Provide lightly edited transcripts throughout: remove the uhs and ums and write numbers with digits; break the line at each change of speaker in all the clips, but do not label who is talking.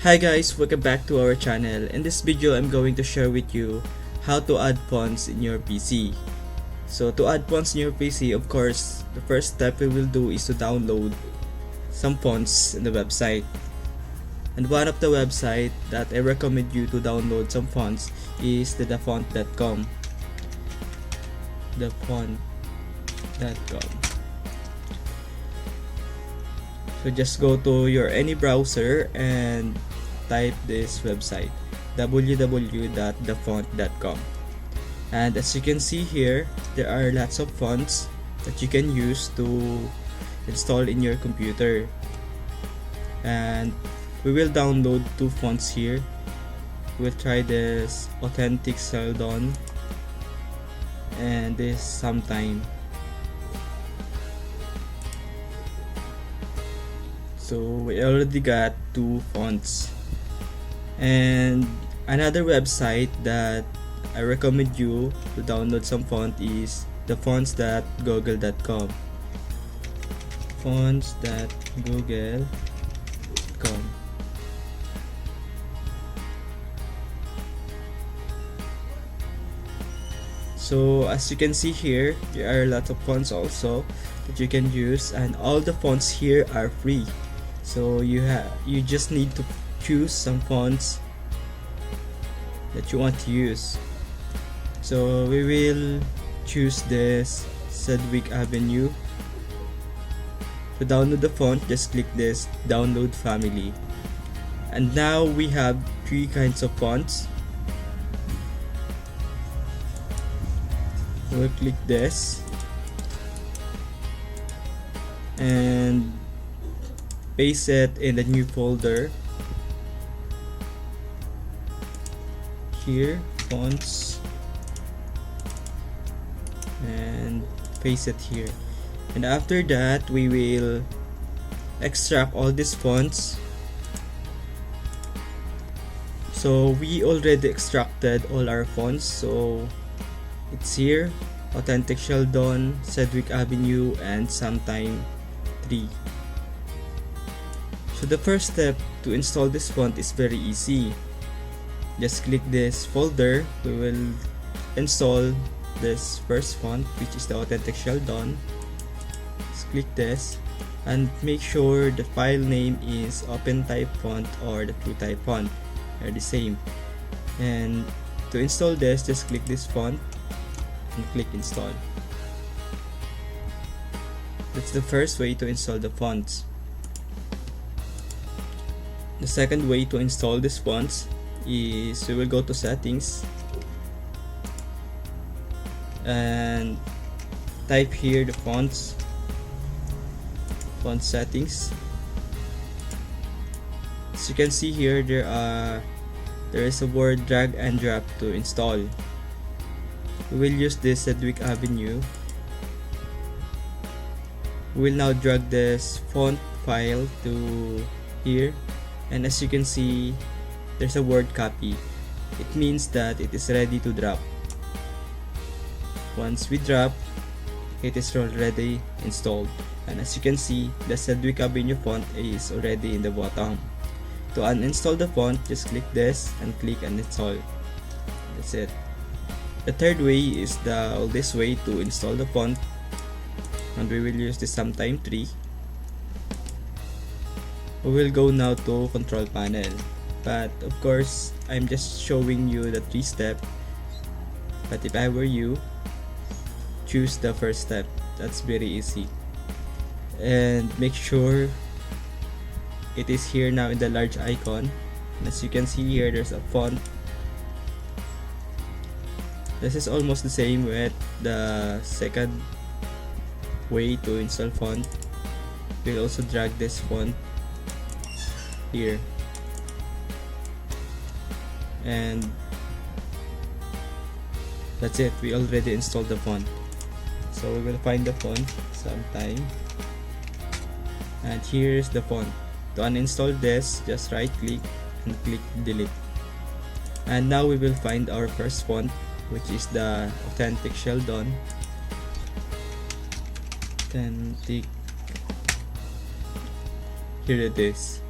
Hi guys, welcome back to our channel. In this video, I'm going to share with you how to add fonts in your PC. So to add fonts in your PC, of course, the first step we will do is to download some fonts in the website. And one of the website that I recommend you to download some fonts is the dafont.com. Dafont.com. So just go to your any browser and type this website www.dafont.com. And as you can see here, there are lots of fonts that you can use to install in your computer. And we will download two fonts here. We'll try this Authentic Celadon and this Sometime. So we already got two fonts. And another website that I recommend you to download some font is the fonts.google.com. fonts.google.com. So as you can see here, there are lots of fonts also that you can use, and all the fonts here are free. So you just need to choose some fonts that you want to use. So we will choose this Sedgwick Avenue. To download the font, just click this download family. And now we have three kinds of fonts. We'll click this and paste it in the new folder. Here, fonts, and paste it here. And after that, we will extract all these fonts. So we already extracted all our fonts. So it's here: Authentic Celadon, Sedgwick Avenue, and Sometime 3. So the first step to install this font is very easy. Just click this folder. We will install this first font, which is the Authentic Celadon. Just click this and make sure the file name is OpenType font or the TrueType font. They're the same. And to install this, just click this font and click install. That's the first way to install the fonts. The second way to install these fonts is we will go to settings and type here the font settings. As you can see here, there is a word drag and drop to install. We will use this Sedgwick Avenue. We will now drag this font file to here, and as you can see, there's a word copy. It means that it is ready to drop. Once we drop, it is already installed. And as you can see, the Sedgwick Avenue font is already in the bottom. To uninstall the font, just click this and click uninstall. That's it. The third way is the oldest way to install the font, and we will use the Sometime 3. We will go now to control panel, but of course I'm just showing you the 3 step. But if I were you, choose the first step. That's very easy. And make sure it is here now in the large icon. And as you can see here, there's a font. This is almost the same with the second way to install font. We'll also drag this font here, and that's it. We already installed the font. So we will find the font Sometime, and here's the font. To uninstall this, just right click and click delete. And now we will find our first font, which is the Authentic Celadon. Authentic. Here it is.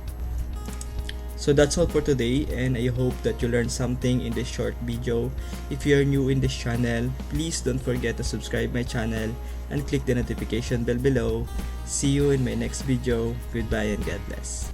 So that's all for today, and I hope that you learned something in this short video. If you are new in this channel, please don't forget to subscribe my channel and click the notification bell below. See you in my next video. Goodbye and God bless.